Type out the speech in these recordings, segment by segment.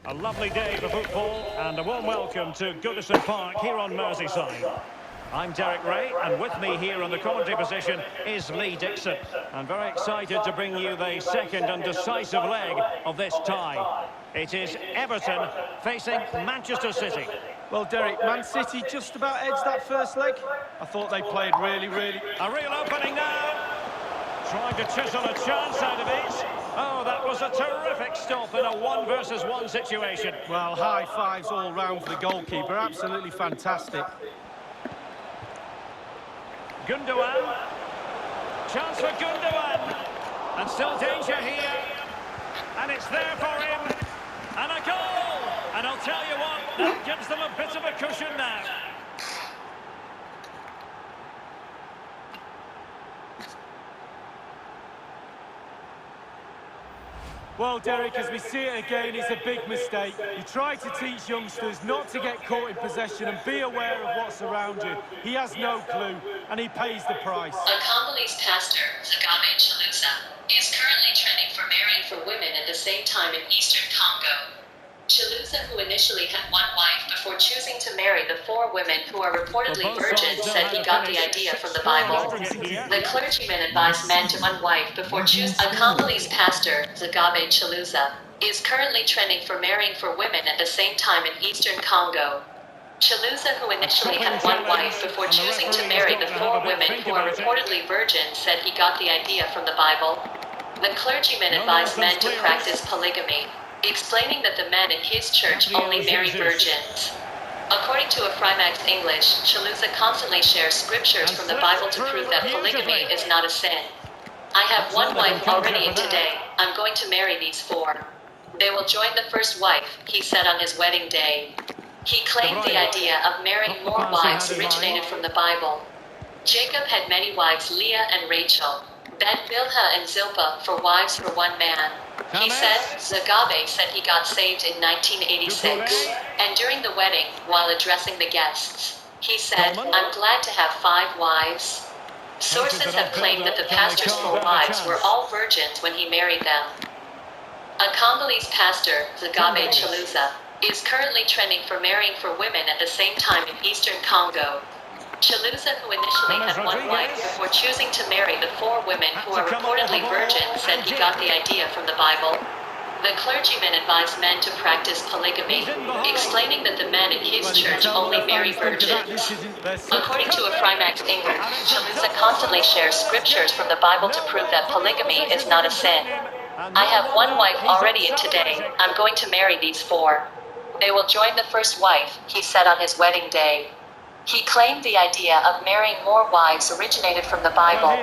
A lovely day for football and a warm welcome to Goodison Park here on Merseyside. I'm Derek Ray, and with me here on the commentary position is Lee Dixon. I'm very excited to bring you the second and decisive leg of this tie. It is Everton facing Manchester City. Well, Derek, Man City just about edged that first leg. I thought they played really... A real opening now. Trying to chisel a chance out of it. Oh, that was a terrific stop in a 1-versus-1 situation. Well, high fives all round for the goalkeeper. Absolutely fantastic. Gundogan. Chance for Gundogan. And still danger here. And it's there for him. And a goal. And I'll tell you what, that gives them a bit of a cushion now. Well, Derek, as we see it again, it's a big mistake. You try to teach youngsters not to get caught in possession and be aware of what's around you. He has no clue, and he pays the price. A Congolese pastor, Zagabe Chalusa, is currently trending for marrying for women at the same time in eastern Congo. Chalusa, who initially had one wife before choosing to marry the 4 women who are reportedly virgins, said he got the idea from the Bible. The clergyman advised men to one wife before choosing. A Congolese pastor, Zagabe Chalusa, is currently trending for marrying for women at the same time in eastern Congo. Chalusa, who initially had one wife before choosing to marry the 4 women who are reportedly virgins, said he got the idea from the Bible. The clergyman advised men to practice polygamy, explaining that the men in his church only marry virgins. According to a Frimax English, Chalusa constantly shares scriptures from the Bible to prove that polygamy is not a sin. I have one wife already, and today I'm going to marry these 4. They will join the first wife, he said on his wedding day. He claimed the idea of marrying more wives originated from the Bible. Jacob had many wives, Leah and Rachel, then Bilhah and Zilpah, for wives for one man. He said, Zagabe said he got saved in 1986, and during the wedding, while addressing the guests, he said, I'm glad to have 5 wives. Sources have claimed that the pastor's 4 wives were all virgins when he married them. A Congolese pastor, Zagabe Chalusa, is currently trending for marrying for women at the same time in eastern Congo. Chalusa, who initially had one wife before choosing to marry the 4 women who are reportedly virgins, said he got the idea from the Bible. The clergyman advised men to practice polygamy, explaining that the men in his church only marry virgins. According to a Frimax English, Chalusa constantly shares scriptures from the Bible to prove that polygamy is not a sin. I have one wife already, and today I'm going to marry these 4. They will join the first wife, he said on his wedding day. He claimed the idea of marrying more wives originated from the Bible.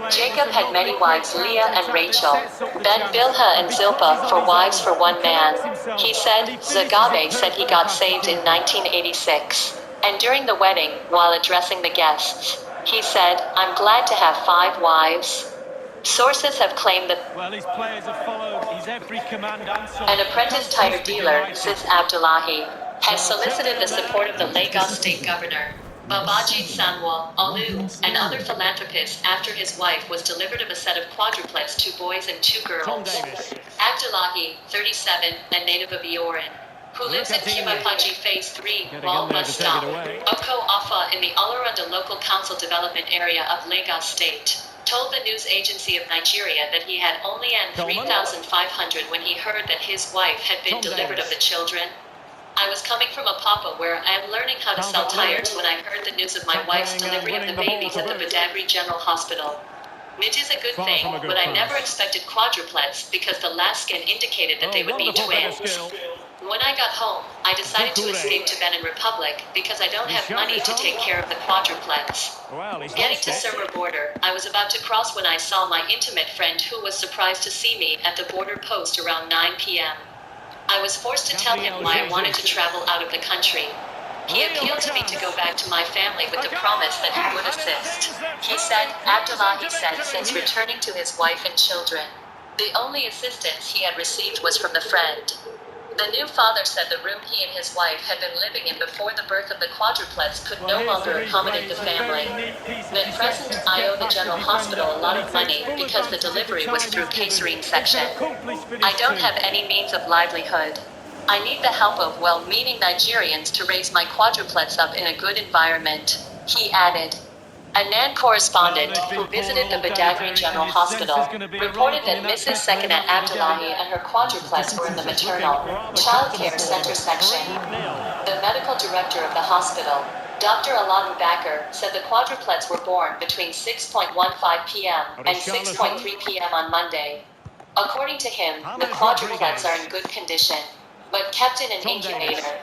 Jacob had many wives, Leah and Rachel, then Bilhah and Zilpah, for wives for one man. He said, Zagabe said he got saved in 1986, and during the wedding, while addressing the guests, he said, I'm glad to have 5 wives. Sources have claimed that his players have followed his every command and so. An apprentice tire dealer, Sis Abdullahi, has solicited the support of the Lagos State Governor, Babajide Sanwo-Olu, and other philanthropists after his wife was delivered of a set of quadruplets, 2 boys and 2 girls. Abdullahi, 37, a native of Iorin, who lives in Kimapaji Phase 3, Wal Mustaf, Oko Afa in the Olorunda Local Council Development Area of Lagos State, told the news agency of Nigeria that he had only earned 3,500 when he heard that his wife had been delivered of the children. I was coming from Apapa, where I am learning how to sell tires, when I heard the news of my wife's delivery of the babies at the Badagry General Hospital. It is a good thing, but I never expected quadruplets because the last scan indicated that they would be twins. When I got home, I decided to escape to Benin Republic because I don't have money to take care of the quadruplets. Getting to Server border, I was about to cross when I saw my intimate friend, who was surprised to see me at the border post around 9 p.m. I was forced to tell him why I wanted to travel out of the country. He appealed to me to go back to my family with the promise that he would assist. He said, Abdullahi said, since returning to his wife and children, the only assistance he had received was from the friend. The new father said the room he and his wife had been living in before the birth of the quadruplets could no longer accommodate the family. At present, I owe the general hospital a lot of money because the delivery was through catering section. I don't have any means of livelihood. I need the help of well-meaning Nigerians to raise my quadruplets up in a good environment, he added. A NAN correspondent who visited the Badagry General Hospital reported that Mrs. Sakina Abdullahi and her quadruplets were in the maternal child care center section. The medical director of the hospital, Dr. Allahu Bakr, said the quadruplets were born between 6:15 p.m. and 6:3 p.m. on Monday. According to him, the quadruplets are in good condition, but kept in an incubator.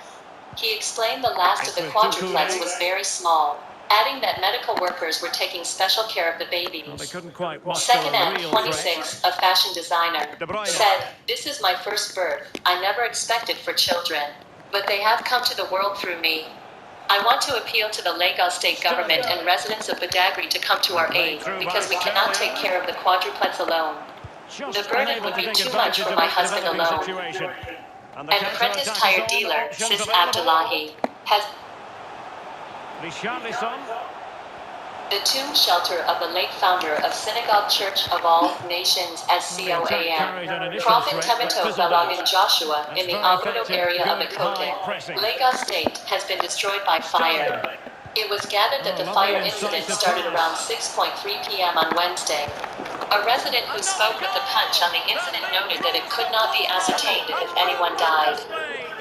He explained the last of the quadruplets was very small, adding that medical workers were taking special care of the babies. Second 26, a fashion designer, said, "This is my first birth. I never expected for children, but they have come to the world through me. I want to appeal to the Lagos state government and residents of Badagry to come to our aid, because we cannot take care of the quadruplets alone. The burden would be too much for my husband alone." An apprentice tire dealer, Sis Abdullahi, has the tomb shelter of the late founder of Synagogue Church of All Nations as COAN, Prophet Temeto Balagin Joshua, in the Agudo area of Ikote, Lagos State, has been destroyed by fire. It was gathered that the fire incident started around 6:3 p.m. on Wednesday. A resident who spoke with the Punch on the incident noted that it could not be ascertained if anyone died.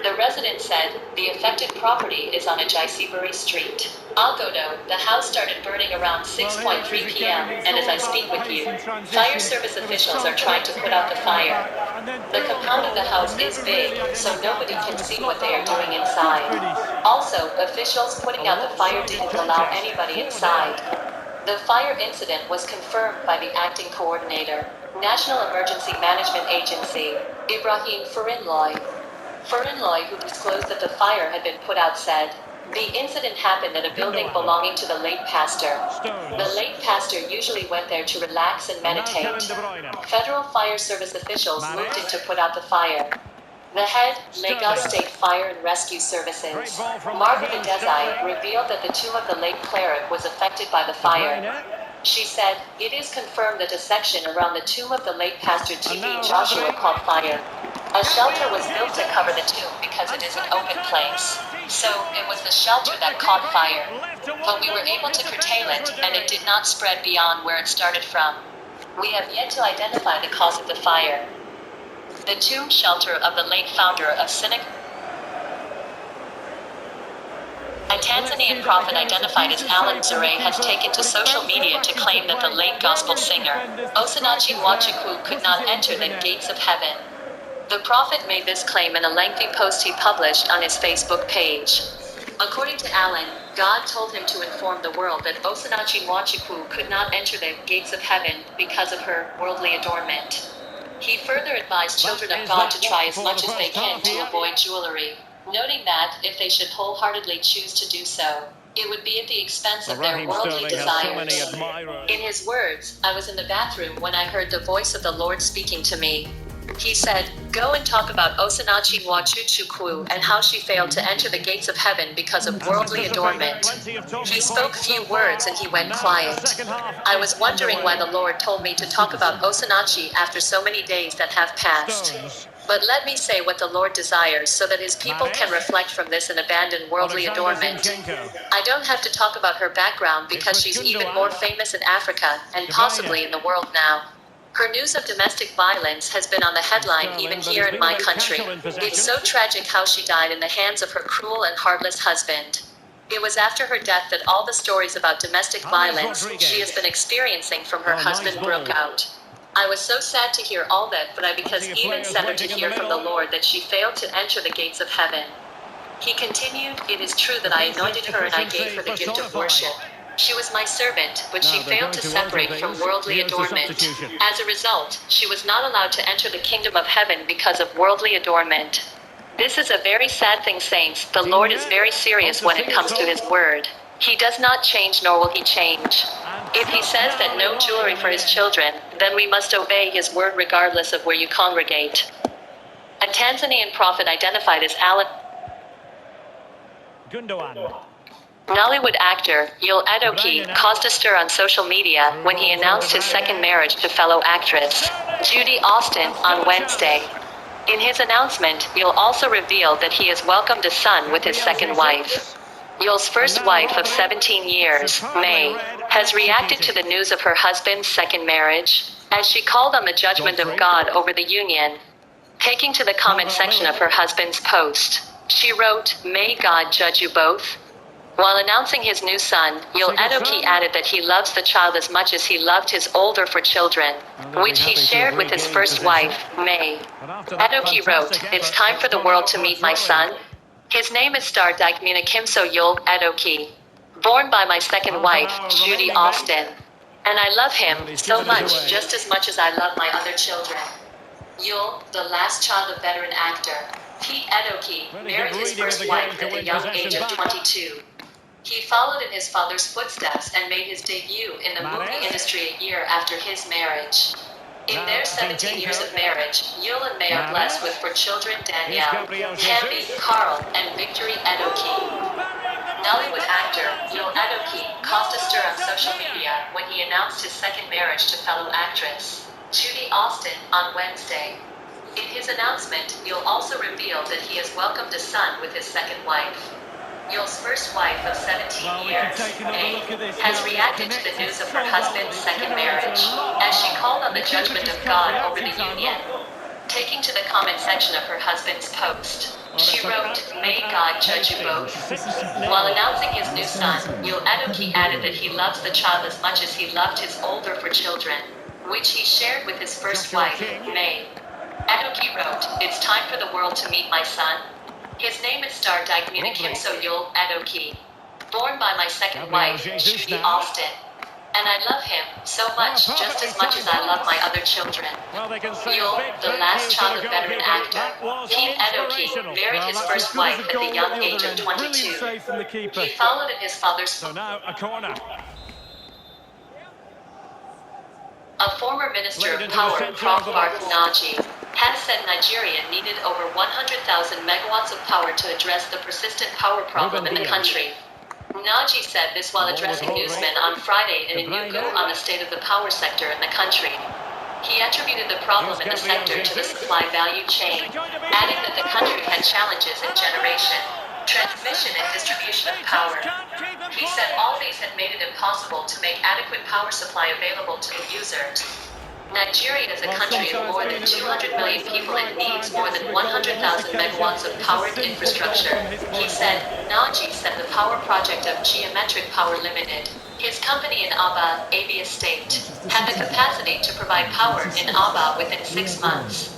The resident said, "The affected property is on Ajaisiburi Street, Algodo. The house started burning around 6:3 p.m. and as I speak with you, fire service officials are trying to put out the fire. The compound of the house is big, so nobody can see what they are doing inside. Also, officials putting out the fire didn't allow anybody inside." The fire incident was confirmed by the acting coordinator, National Emergency Management Agency, Ibrahim Farinloy. Farinloy, who disclosed that the fire had been put out, said, "The incident happened at a building belonging to the late pastor. The late pastor usually went there to relax and meditate. Federal fire service officials moved in to put out the fire." The head, Lagos State Fire and Rescue Services, Margaret Desai, revealed that the tomb of the late cleric was affected by the fire. She said, "It is confirmed that a section around the tomb of the late Pastor T.B. Joshua caught fire. A shelter was built to cover the tomb because it is an open place. So, it was the shelter that caught fire. But we were able to curtail it, and it did not spread beyond where it started from. We have yet to identify the cause of the fire." The tomb shelter of the late founder of Synagogue. A Tanzanian prophet identified as Alan Zure has taken to social media to claim that the late gospel singer, Osinachi Nwachukwu, could not enter the gates of heaven. The prophet made this claim in a lengthy post he published on his Facebook page. According to Alan, God told him to inform the world that Osinachi Nwachukwu could not enter the gates of heaven because of her worldly adornment. He further advised children of God to try as much as they can to avoid jewelry, noting that, if they should wholeheartedly choose to do so, it would be at the expense of their worldly desires. In his words, "I was in the bathroom when I heard the voice of the Lord speaking to me. He said, 'Go and talk about Osinachi Nwachukwu and how she failed to enter the gates of heaven because of worldly adornment.' He spoke few words and he went quiet. I was wondering why the Lord told me to talk about Osinachi after so many days that have passed. But let me say what the Lord desires so that his people can reflect from this and abandon worldly adornment. I don't have to talk about her background because she's even more famous in Africa and possibly in the world now. Her news of domestic violence has been on the headline even here in my country. It's so tragic how she died in the hands of her cruel and heartless husband. It was after her death that all the stories about domestic violence she has been experiencing from her husband broke out. I was so sad to hear all that, but I because even sadder to hear from the Lord that she failed to enter the gates of heaven." He continued, "It is true that I anointed her and I gave her the gift of worship. She was my servant, but she failed to separate from worldly adornment. As a result, she was not allowed to enter the kingdom of heaven because of worldly adornment. This is a very sad thing, saints. The Lord is very serious when it comes to his word. He does not change, nor will he change. If he says that no jewelry for his children, then we must obey his word regardless of where you congregate." A Tanzanian prophet identified as Alan Nollywood actor, Yul Adoki, caused a stir on social media when he announced his second marriage to fellow actress Judy Austin on Wednesday. In his announcement, Yul also revealed that he has welcomed a son with his second wife. Yul's first wife of 17 years, May, has reacted to the news of her husband's second marriage, as she called on the judgment of God over the union. Taking to the comment section of her husband's post, she wrote, "May God judge you both." While announcing his new son, Yul Edoki added that he loves the child as much as he loved his older four children, which he shared with his first wife, May. Edoki wrote, "It's time for the world to meet my son. His name is Star Daikmina Kimso Yul Edoki, born by my second wife, Judy Austin. And I love him so much, just as much as I love my other children." Yul, the last child of veteran actor Pete Edoki, married his first wife at the young age of 22. He followed in his father's footsteps and made his debut in the movie industry a year after his marriage. In their 17 years of marriage, Yul and May are blessed with 4 children: Danielle, Tammy, Carl, and Victory Edoki. Nollywood actor Yul Edoki caused a stir on social media when he announced his second marriage to fellow actress Judy Austin on Wednesday. In his announcement, Yul also revealed that he has welcomed a son with his second wife. Yul's first wife of 17 years, May, has reacted to the news of her husband's second marriage, as she called on the judgment of God over the union. Taking to the comment section of her husband's post, she wrote, "May God judge you both." While announcing his new son, Yul Edoki added that he loves the child as much as he loved his older 4 children, which he shared with his first wife, May. Edoki wrote, "It's time for the world to meet my son. His name is Star Daikmina Kimso Yul Edoki, born by my second wife, Judy Austin. And I love him so much, just as much as I love my other children." Yul, the last child of veteran actor Pete Edoki, married his first wife at the young age of 22. He followed in his father's Now a corner. A former Minister of Power, Prof. Bart Naji, has said Nigeria needed over 100,000 megawatts of power to address the persistent power problem in the country. Naji said this while addressing newsmen on Friday in Enugu on the state of the power sector in the country. He attributed the problem in the sector to the supply value chain, adding that the country had challenges in generation, transmission and distribution of power. He said all these had made it impossible to make adequate power supply available to the users. Nigeria is a country of more than 200 million people and needs more than 100,000 megawatts of powered infrastructure, he said. Naji said the power project of Geometric Power Limited, his company in Aba, Abia State, had the capacity to provide power in Aba within 6 months.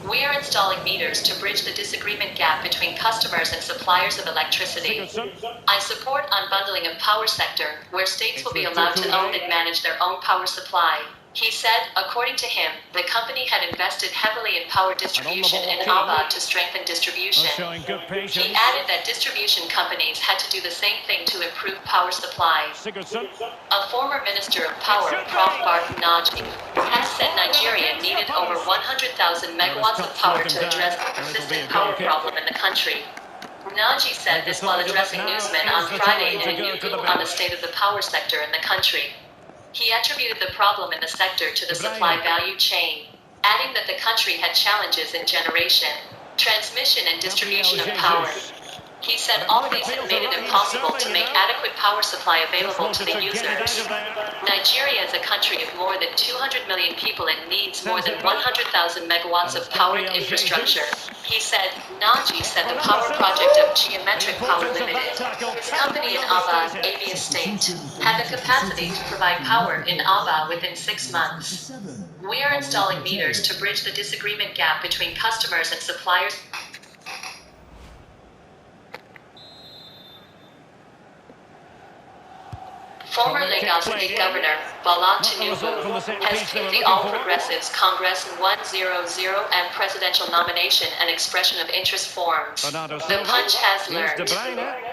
"We are installing meters to bridge the disagreement gap between customers and suppliers of electricity. I support unbundling of power sector, where states will be allowed to own and manage their own power supply," he said. According to him, the company had invested heavily in power distribution in Aba to strengthen distribution. He added that distribution companies had to do the same thing to improve power supply. A former Minister of Power, Prof. Bart Naji, has said Nigeria needed over 100,000 megawatts of power to address the persistent power problem in the country. Naji said this while addressing newsmen on Friday in Enugu on the state of the power sector in the country. He attributed the problem in the sector to the supply value chain, adding that the country had challenges in generation, transmission and distribution of power. He said all these had made it impossible to make adequate power supply available to the users. Nigeria is a country of more than 200 million people and needs more than 100,000 megawatts of powered infrastructure, he said. Naji said the power project of Geometric Power Limited, his company in Aba, Abia State, had the capacity to provide power in Aba within 6 months. "We are installing meters to bridge the disagreement gap between customers and suppliers." Former Lagos State Governor Bola Tinubu has claimed the All Progressives Congress 100 and presidential nomination and expression of interest forms. The Punch has learned.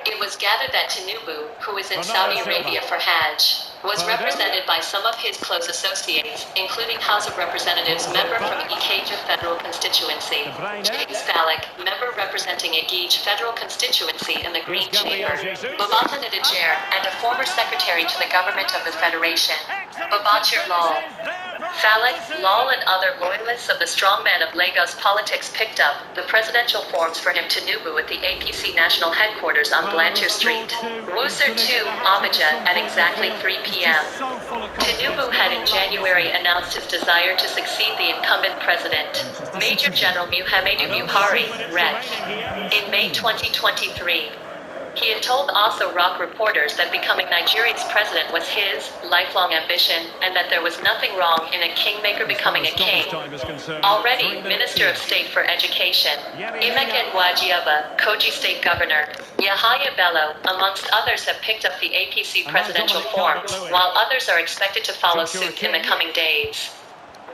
It was gathered that Tinubu, who is in Saudi Arabia for Hajj, was represented by some of his close associates, including House of Representatives member from Ikeja Federal Constituency, James Fallick, member representing Ikeja Federal Constituency in the Green Chamber, Babata Nidajer, and a former secretary to the government of the Federation, Babachir Lal. Falak, Lal and other loyalists of the strongman of Lagos politics picked up the presidential forms for him to Tinubu at the APC national headquarters on Blantyre Street, Wusser 2, Abuja, at exactly 3 p.m. Tinubu had in January announced his desire to succeed the incumbent president, Major General Muhammadu Buhari, REC, in May 2023. He had told Also Rock reporters that becoming Nigeria's president was his lifelong ambition and that there was nothing wrong in a kingmaker becoming a king. Already, Minister of State for Education, Emeka Nwajiaba, Kogi State Governor, Yahaya Bello, amongst others have picked up the APC presidential forms, while others are expected to follow suit in the coming days.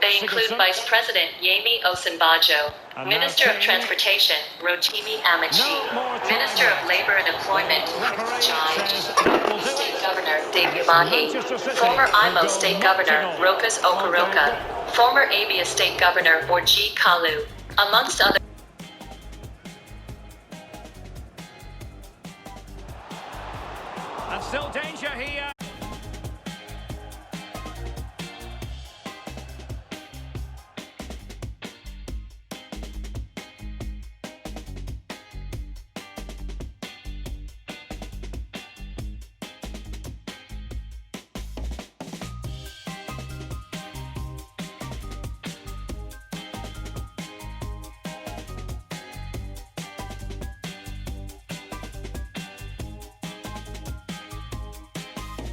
They include Vice President Yemi Osinbajo, Minister of Transportation Rotimi Amaechi, Minister of Labor and Employment Jai, State Governor David Mahi, former Imo State Governor Rokas Okoroka, former Abia State Governor Orji Kalu, amongst others. And still danger here.